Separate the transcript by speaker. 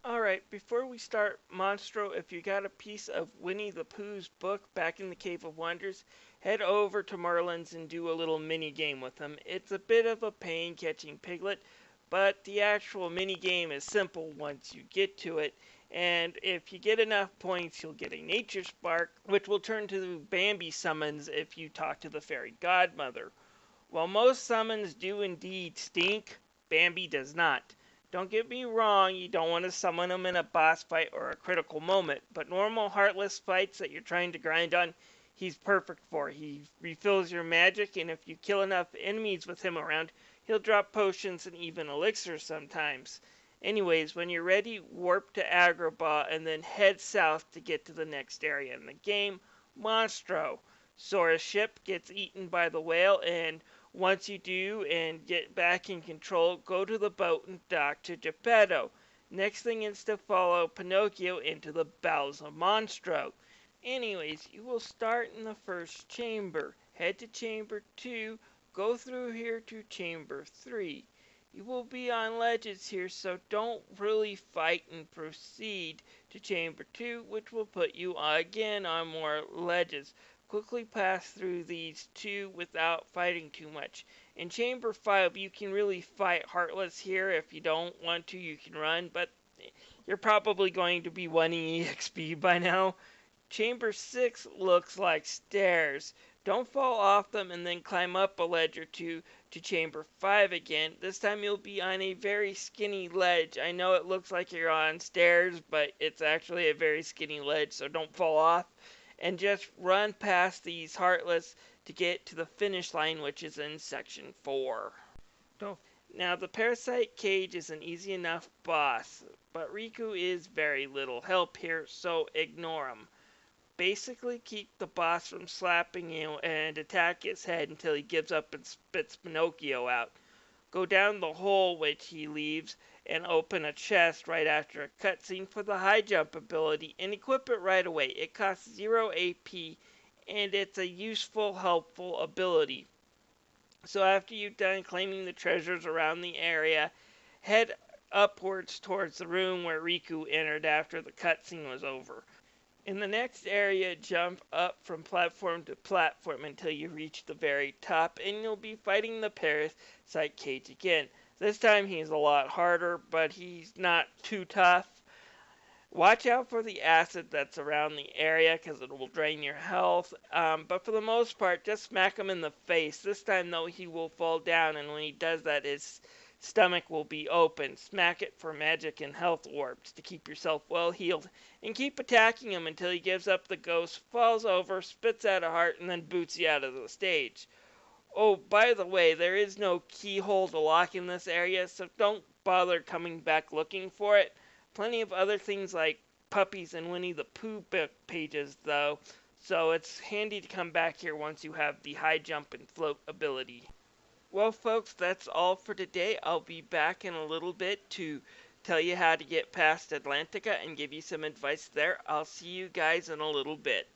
Speaker 1: Alright, before we start, Monstro, if you got a piece of Winnie the Pooh's book back in the Cave of Wonders, head over to Merlin's and do a little mini game with him. It's a bit of a pain catching Piglet, but the actual mini game is simple once you get to it. And if you get enough points, you'll get a nature spark, which will turn to Bambi summons if you talk to the fairy godmother. While most summons do indeed stink, Bambi does not. Don't get me wrong, you don't want to summon him in a boss fight or a critical moment, but normal heartless fights that you're trying to grind on, he's perfect for. He refills your magic, and if you kill enough enemies with him around, he'll drop potions and even elixirs sometimes. Anyways, when you're ready, warp to Agrabah and then head south to get to the next area in the game, Monstro. Sora's ship gets eaten by the whale, and once you do and get back in control, go to the boat and dock to Geppetto. Next thing is to follow Pinocchio into the bowels of Monstro. Anyways, you will start in the first chamber. Head to chamber 2, go through here to chamber 3. You will be on ledges here, so don't really fight and proceed to chamber 2, which will put you again on more ledges. Quickly pass through these two without fighting too much. In chamber 5, you can really fight Heartless here. If you don't want to, you can run, but you're probably going to be wanting EXP by now. Chamber 6 looks like stairs. Don't fall off them and then climb up a ledge or two to chamber 5 again. This time you'll be on a very skinny ledge. I know it looks like you're on stairs, but it's actually a very skinny ledge, so don't fall off. And just run past these Heartless to get to the finish line, which is in section 4. Now, the Parasite Cage is an easy enough boss, but Riku is very little help here, so ignore him. Basically, keep the boss from slapping you and attack his head until he gives up and spits Pinocchio out. Go down the hole which he leaves and open a chest right after a cutscene for the high jump ability and equip it right away. It costs 0 AP and it's a useful, helpful ability. So after you've done claiming the treasures around the area, head upwards towards the room where Riku entered after the cutscene was over. In the next area, jump up from platform to platform until you reach the very top, and you'll be fighting the Parasite Cage again. This time he's a lot harder, but he's not too tough. Watch out for the acid that's around the area, because it will drain your health. But for the most part, just smack him in the face. This time, though, he will fall down, and when he does that, his stomach will be open. Smack it for magic and health orbs to keep yourself well healed. And keep attacking him until he gives up the ghost, falls over, spits out a heart, and then boots you out of the stage. Oh, by the way, there is no keyhole to lock in this area, so don't bother coming back looking for it. Plenty of other things like puppies and Winnie the Pooh book pages, though, so it's handy to come back here once you have the high jump and float ability. Well, folks, that's all for today. I'll be back in a little bit to tell you how to get past Atlantica and give you some advice there. I'll see you guys in a little bit.